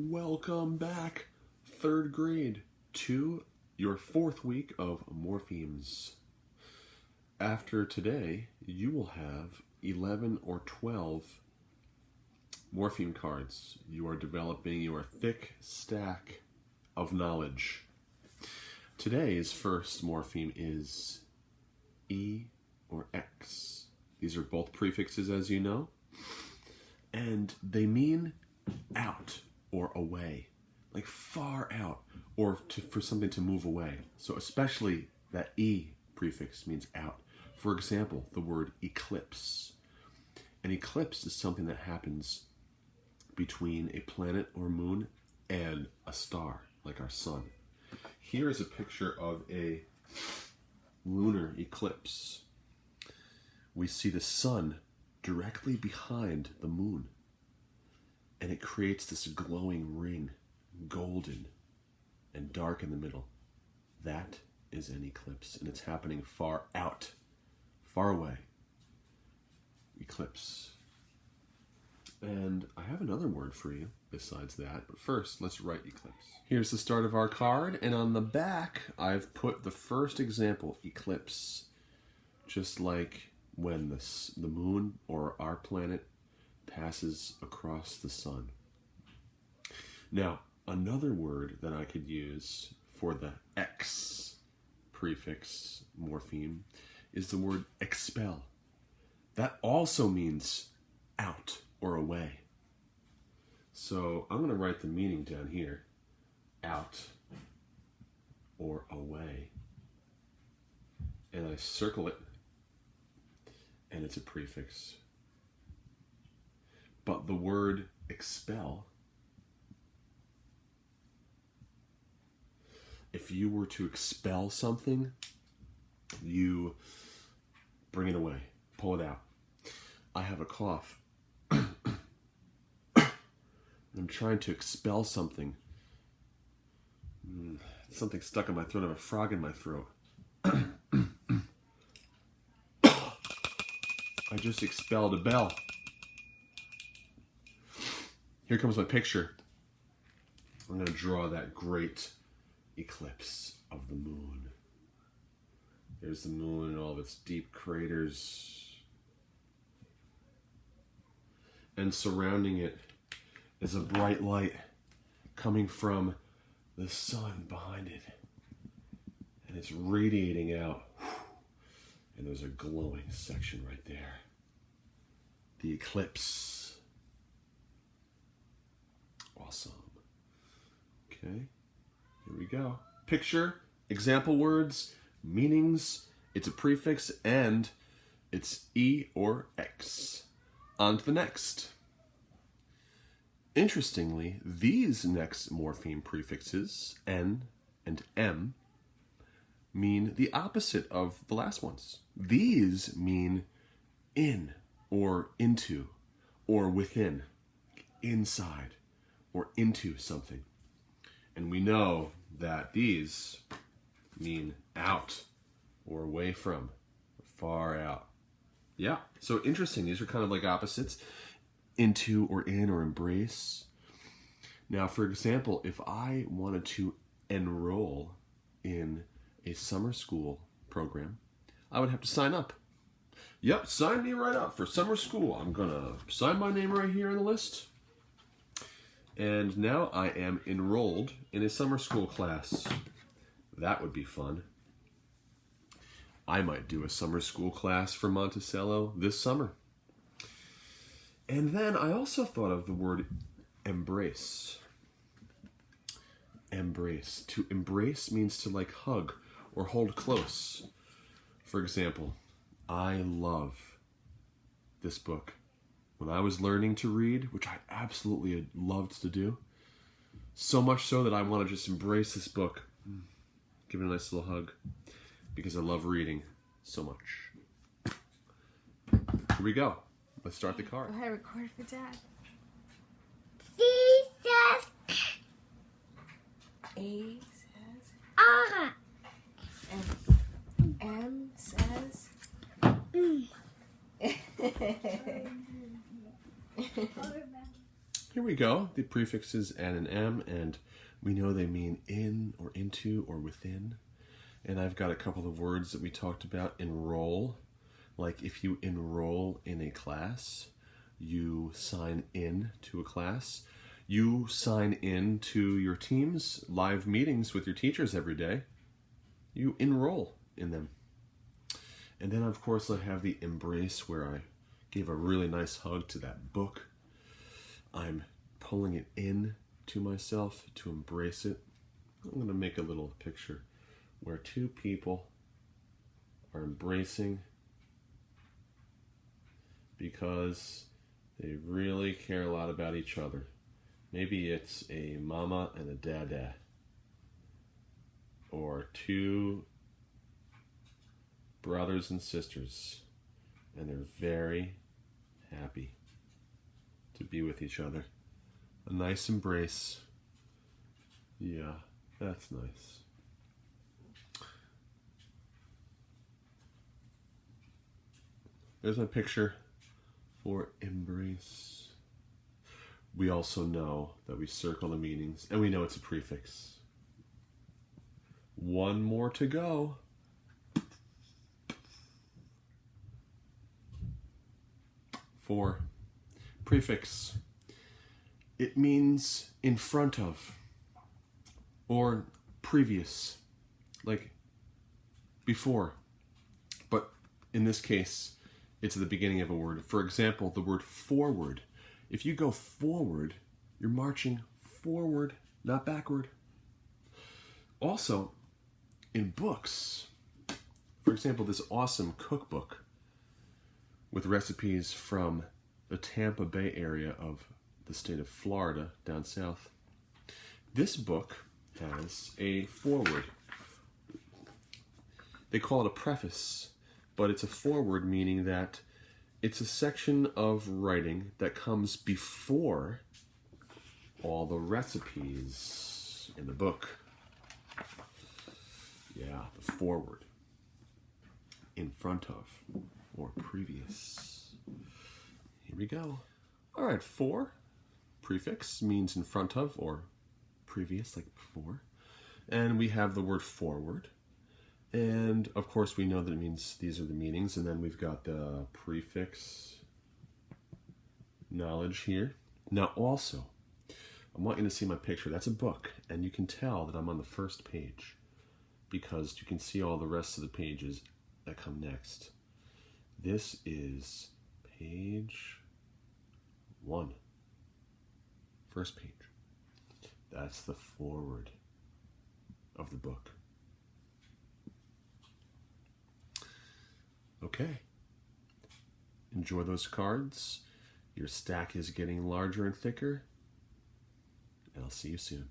Welcome back, third grade, to your fourth week of Morphemes. After today, you will have 11 or 12 morpheme cards. You are developing your thick stack of knowledge. Today's first morpheme is E or X. These are both prefixes, as you know, and they mean out or away, like far out, or for something to move away. So especially that E prefix means out. For example, the word eclipse. An eclipse is something that happens between a planet or moon and a star, like our sun. Here is a picture of a lunar eclipse. We see the sun directly behind the moon, and it creates this glowing ring, golden and dark in the middle. That is an eclipse, and it's happening far out, far away. Eclipse. And I have another word for you besides that, but first let's write eclipse. Here's the start of our card, and on the back I've put the first example, eclipse, just like when the moon or our planet passes across the sun. Now, another word that I could use for the X prefix morpheme is the word expel. That also means out or away. So I'm going to write the meaning down here. Out or away. And I circle it, and it's a prefix. But the word expel, if you were to expel something, you bring it away, pull it out. I have a cough. I'm trying to expel something. Something stuck in my throat. I have a frog in my throat. I just expelled a bell. Here comes my picture. I'm going to draw that great eclipse of the moon. There's the moon and all of its deep craters. And surrounding it is a bright light coming from the sun behind it. And it's radiating out. And there's a glowing section right there. The eclipse. Awesome. Okay, here we go. Picture, example words, meanings, it's a prefix, and it's E or X. On to the next. Interestingly, these next morpheme prefixes, N and M, mean the opposite of the last ones. These mean in or into or within, inside or into something. And we know that these mean out or away from, far out. Yeah, so interesting. These are kind of like opposites, into or in or embrace. Now, for example, if I wanted to enroll in a summer school program, I would have to sign up. Yep, sign me right up for summer school. I'm gonna sign my name right here in the list. And now I am enrolled in a summer school class. That would be fun. I might do a summer school class for Monticello this summer. And then I also thought of the word embrace. Embrace. To embrace means to like hug or hold close. For example, I love this book. When I was learning to read, which I absolutely loved to do, so much so that I want to just embrace this book, give it a nice little hug, because I love reading so much. Here we go. Let's start the card. Go ahead, record for Dad. C says A says ah. and M says Here we go. go. The prefixes an and am, and we know they mean in or into or within. And I've got a couple of words that we talked about. Enroll, like if you enroll in a class, you sign in to a class. You sign in to your team's live meetings with your teachers every day. You enroll in them. And then, of course, I have the embrace, where I gave a really nice hug to that book. I'm pulling it in to myself to embrace it. I'm going to make a little picture where two people are embracing because they really care a lot about each other. Maybe it's a mama and a dada, or two brothers and sisters, and they're very happy to be with each other. A nice embrace. Yeah, that's nice. There's my picture for embrace. We also know that we circle the meanings, and we know it's a prefix. One more to go. Fore. Prefix. It means in front of or previous, like before. But in this case, it's at the beginning of a word. For example, the word forward. If you go forward, you're marching forward, not backward. Also, in books, for example, this awesome cookbook with recipes from the Tampa Bay area of the state of Florida, down south. This book has a foreword. They call it a preface, but it's a foreword, meaning that it's a section of writing that comes before all the recipes in the book. Yeah, the foreword. In front of or previous. Here we go. All right, fore, prefix, means in front of or previous, like before. And we have the word forward. And of course we know that it means these are the meanings, and then we've got the prefix knowledge here. Now also, I want you to see my picture. That's a book, and you can tell that I'm on the first page because you can see all the rest of the pages that come next. This is page 1. First page. That's the foreword of the book. Okay. Enjoy those cards. Your stack is getting larger and thicker. And I'll see you soon.